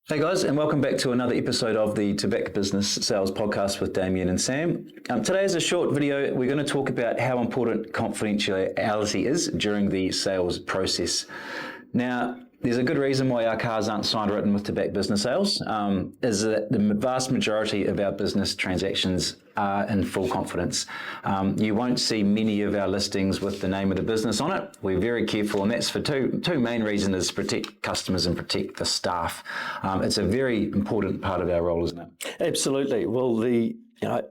Hey guys, and welcome back to another episode of the Tabak Business Sales Podcast with Damien and Sam. Today is a short video. We're going to talk about how important confidentiality is during the sales process. Now, there's a good reason why our cars aren't signed or written with Tabak Business Sales, is that the vast majority of our business transactions are in full confidence. You won't see many of our listings with the name of the business on it. We're very careful, and that's for two main reasons: is protect customers and protect the staff. It's a very important part of our role, isn't it? Absolutely. Well,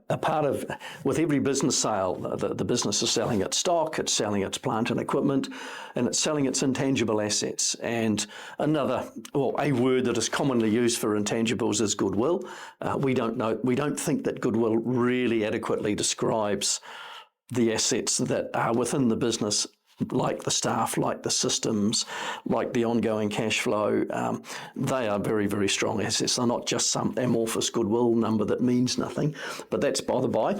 a part of, with every business sale, the business is selling its stock, it's selling its plant and equipment, and it's selling its intangible assets. And a word that is commonly used for intangibles is goodwill. We don't think that goodwill really adequately describes the assets that are within the business, like the staff, like the systems, like the ongoing cash flow. They are very, very strong assets. They're not just some amorphous goodwill number that means nothing, but that's by the by.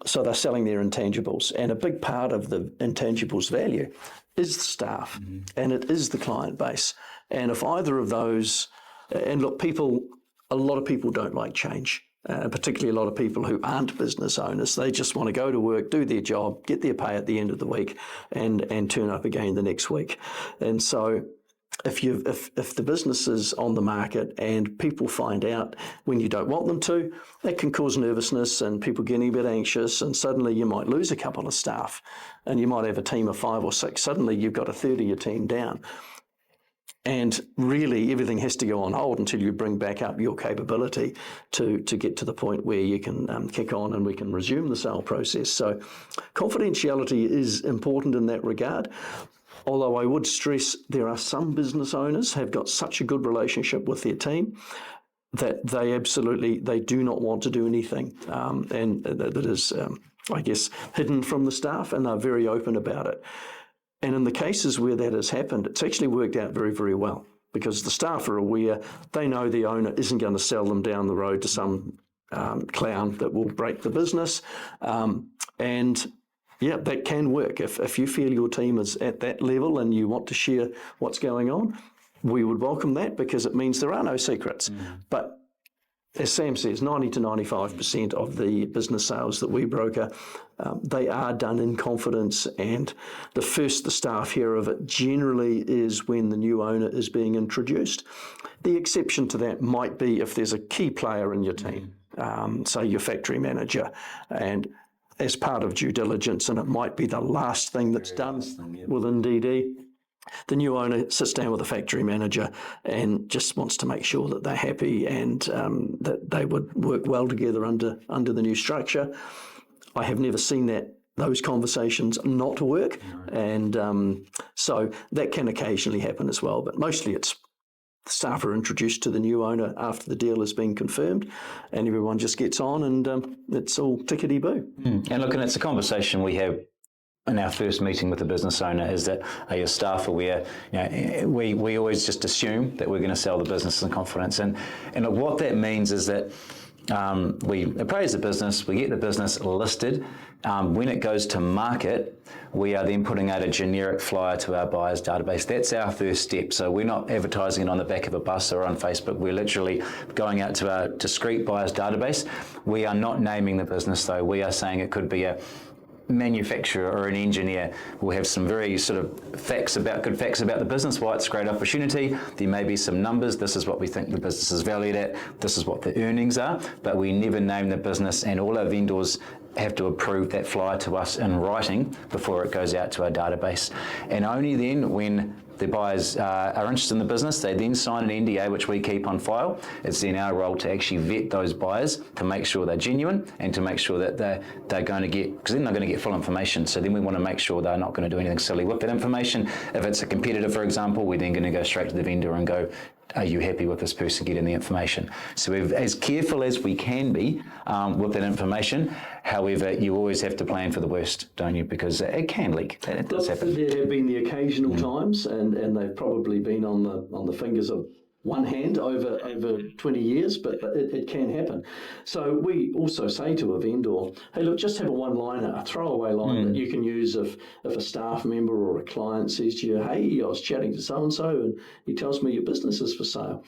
So they're selling their intangibles, and a big part of the intangibles value is the staff, and it is the client base. And if either of those, and look, a lot of people don't like change. Particularly a lot of people who aren't business owners. They just want to go to work, do their job, get their pay at the end of the week, and turn up again the next week. And so if the business is on the market and people find out when you don't want them to, that can cause nervousness and people getting a bit anxious, and suddenly you might lose a couple of staff, and you might have a team of 5 or 6. Suddenly you've got a third of your team down. And really, everything has to go on hold until you bring back up your capability to get to the point where you can kick on and we can resume the sale process. So confidentiality is important in that regard. Although I would stress there are some business owners have got such a good relationship with their team that they do not want to do anything. And that is, I guess, hidden from the staff, and they're very open about it. And in the cases where that has happened, it's actually worked out very, very well, because the staff are aware. They know the owner isn't going to sell them down the road to some clown that will break the business. And yeah, that can work. If you feel your team is at that level and you want to share what's going on, we would welcome that, because it means there are no secrets. But as Sam says, 90 to 95% of the business sales that we broker, they are done in confidence, and the staff hear of it generally is when the new owner is being introduced. The exception to that might be if there's a key player in your team, say your factory manager, and as part of due diligence, and it might be the last thing that's done within DD, the new owner sits down with the factory manager and just wants to make sure that they're happy and that they would work well together under the new structure. I have never seen those conversations not work, and so that can occasionally happen as well. But mostly it's the staff are introduced to the new owner after the deal has been confirmed, and everyone just gets on, and it's all tickety-boo. And look, and it's a conversation we have in our first meeting with the business owner, is that, are your staff aware? We always just assume that we're going to sell the business in confidence. And what that means is that we appraise the business, we get the business listed. When it goes to market, we are then putting out a generic flyer to our buyers database. That's our first step. So we're not advertising it on the back of a bus or on Facebook. We're literally going out to our discrete buyers database. We are not naming the business, though. We are saying it could be a manufacturer or an engineer. Will have some very sort of good facts about the business, why it's a great opportunity. There may be some numbers. This is what we think the business is valued at. This is what the earnings are, but we never name the business, and all our vendors have to approve that flyer to us in writing before it goes out to our database. And only then, when the buyers are interested in the business, they then sign an NDA, which we keep on file. It's then our role to actually vet those buyers to make sure they're genuine and to make sure that they're going to get, because then they're going to get full information. So then we want to make sure they're not going to do anything silly with that information. If it's a competitor, for example, we're then going to go straight to the vendor and go, are you happy with this person getting the information? So we're as careful as we can be with that information. However, you always have to plan for the worst, don't you? Because it can leak. It does happen. There have been the occasional times, and they've probably been on the fingers of one hand over 20 years, but it can happen. So we also say to a vendor, hey, look, just have a one-liner, a throwaway line that you can use if a staff member or a client says to you, hey, I was chatting to so-and-so and he tells me your business is for sale.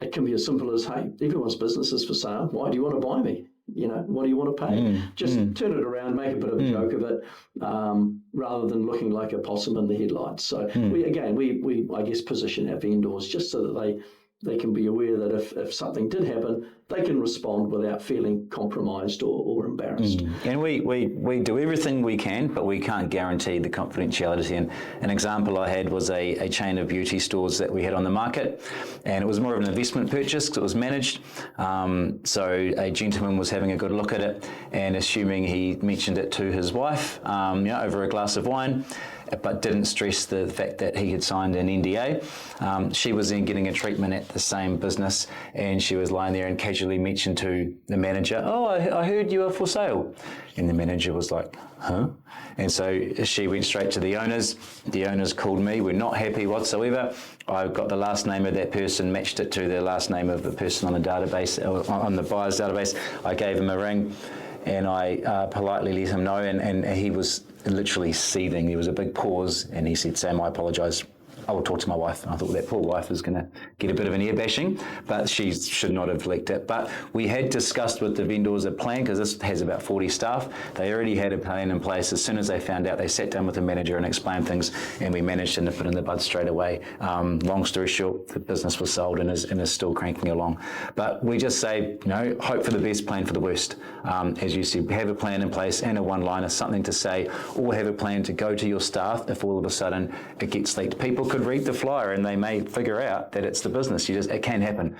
It can be as simple as, hey, everyone's business is for sale. Why do you want to buy me? What do you want to pay? Just turn it around, make a bit of a joke of it, rather than looking like a possum in the headlights. So we I guess position our vendors just so that they can be aware that if something did happen, they can respond without feeling compromised or embarrassed. And we do everything we can, but we can't guarantee the confidentiality. And an example I had was a chain of beauty stores that we had on the market, and it was more of an investment purchase because it was managed. So a gentleman was having a good look at it, and assuming he mentioned it to his wife over a glass of wine, but didn't stress the fact that he had signed an NDA. She was then getting a treatment at the same business, and she was lying there and casually mentioned to the manager, oh, I heard you are for sale. And the manager was like, huh? And so she went straight to the owners. The owners called me. We're not happy whatsoever. I got the last name of that person, matched it to the last name of the person on the database, on the buyer's database. I gave him a ring, and I politely let him know, and he was literally seething. There was a big pause, and he said, Sam, I apologise. I will talk to my wife. And I thought that poor wife was going to get a bit of an ear bashing, but she should not have leaked it. But we had discussed with the vendors a plan, because this has about 40 staff. They already had a plan in place. As soon as they found out, they sat down with the manager and explained things, and we managed to nip it in the bud straight away. Long story short, the business was sold and is still cranking along. But we just say, hope for the best, plan for the worst. As you said, have a plan in place and a one-liner, something to say, or have a plan to go to your staff if all of a sudden it gets leaked. People could read the flyer and they may figure out that it's the business. It can happen.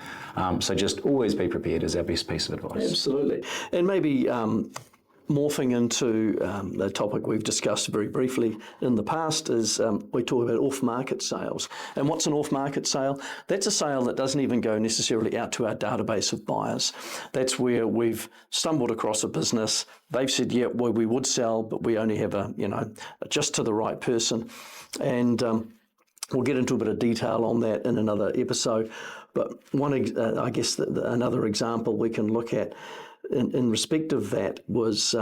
So just always be prepared is our best piece of advice. Absolutely. And maybe morphing into the topic we've discussed very briefly in the past is we talk about off-market sales. And what's an off-market sale? That's a sale that doesn't even go necessarily out to our database of buyers. That's where we've stumbled across a business. They've said, yeah, well, we would sell, but we only have just to the right person. And we'll get into a bit of detail on that in another episode. But another example we can look at in respect of that was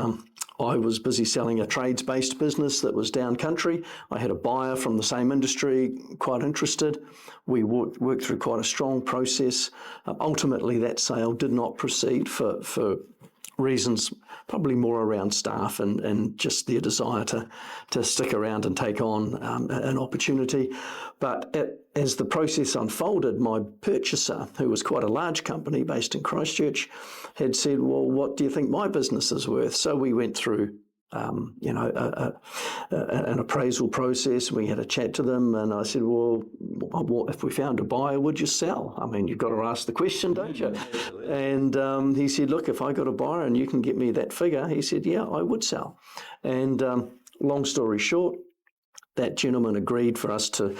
I was busy selling a trades-based business that was down country. I had a buyer from the same industry, quite interested. We worked through quite a strong process. Ultimately, that sale did not proceed for reasons probably more around staff and just their desire to stick around and take on an opportunity. But as the process unfolded, my purchaser, who was quite a large company based in Christchurch, had said, well, what do you think my business is worth? So we went through an appraisal process. We had a chat to them, and I said, well, if we found a buyer, would you sell? I mean, you've got to ask the question, don't you? And he said, look, if I got a buyer and you can get me that figure, he said, yeah, I would sell. And long story short, that gentleman agreed for us to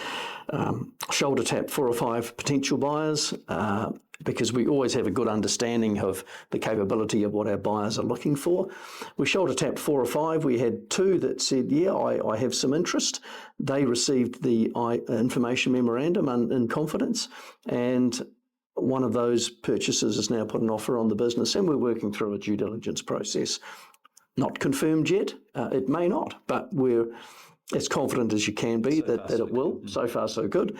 shoulder tap 4 or 5 potential buyers, because we always have a good understanding of the capability of what our buyers are looking for. We shoulder tapped 4 or 5. We had 2 that said, yeah, I have some interest. They received the information memorandum in confidence, and one of those purchasers has now put an offer on the business, and we're working through a due diligence process. Not confirmed yet. It may not, but we're as confident as you can be that it will. So far, so good.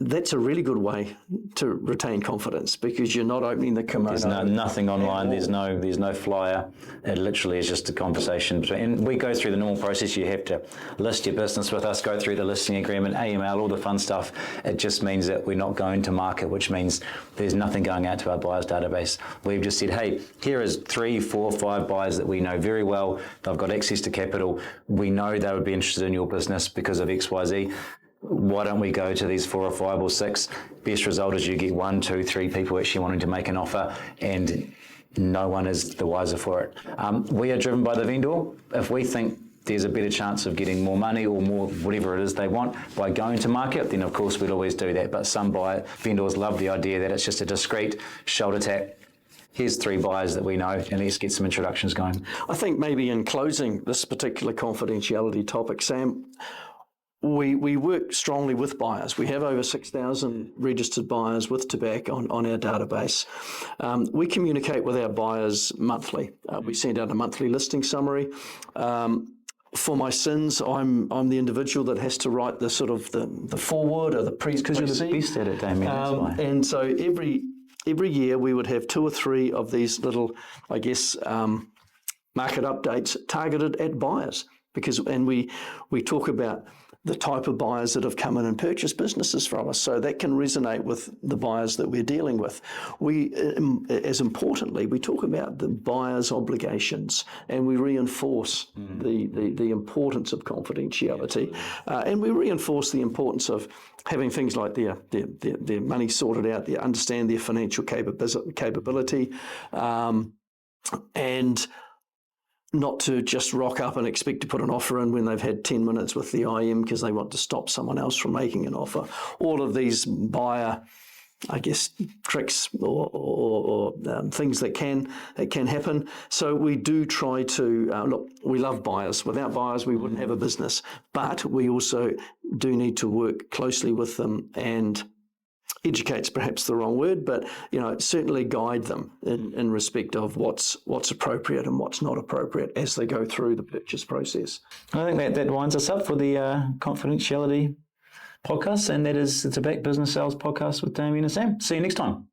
That's a really good way to retain confidence, because you're not opening the kimono. There's nothing online. There's no flyer. It literally is just a conversation. And we go through the normal process. You have to list your business with us, go through the listing agreement, AML, all the fun stuff. It just means that we're not going to market, which means there's nothing going out to our buyers database. We've just said, hey, here is 3, 4, 5 buyers that we know very well. They've got access to capital. We know they would be interested in your business because of X, Y, Z. Why don't we go to these 4 or 5 or 6? Best result is you get 1, 2, 3 people actually wanting to make an offer, and no one is the wiser for it. We are driven by the vendor. If we think there's a better chance of getting more money or more whatever it is they want by going to market, then of course we'd always do that. But some vendors love the idea that it's just a discreet shoulder tap. Here's 3 buyers that we know, and let's get some introductions going. I think maybe in closing this particular confidentiality topic, Sam, we work strongly with buyers. We have over 6,000 registered buyers with Tabak on our database. We communicate with our buyers monthly. We send out a monthly listing summary. For my sins, I'm the individual that has to write the sort of the forward or the Because you're the best at it, Damien. That's why. and so every year we would have 2 or 3 of these little, I guess, market updates targeted at buyers, and we talk about the type of buyers that have come in and purchased businesses from us. So that can resonate with the buyers that we're dealing with. We, as importantly, we talk about the buyer's obligations, and we reinforce the importance of confidentiality, and we reinforce the importance of having things like their money sorted out, they understand their financial capability, and not to just rock up and expect to put an offer in when they've had 10 minutes with the IM because they want to stop someone else from making an offer. All of these buyer, I guess, tricks or things that can happen. So we do try to, look, we love buyers. Without buyers, we wouldn't have a business. But we also do need to work closely with them, and educate's perhaps the wrong word, but certainly guide them in respect of what's appropriate and what's not appropriate as they go through the purchase process. I think that winds us up for the Confidentiality podcast, and that is the Tabak Business Sales podcast with Damien and Sam. See you next time.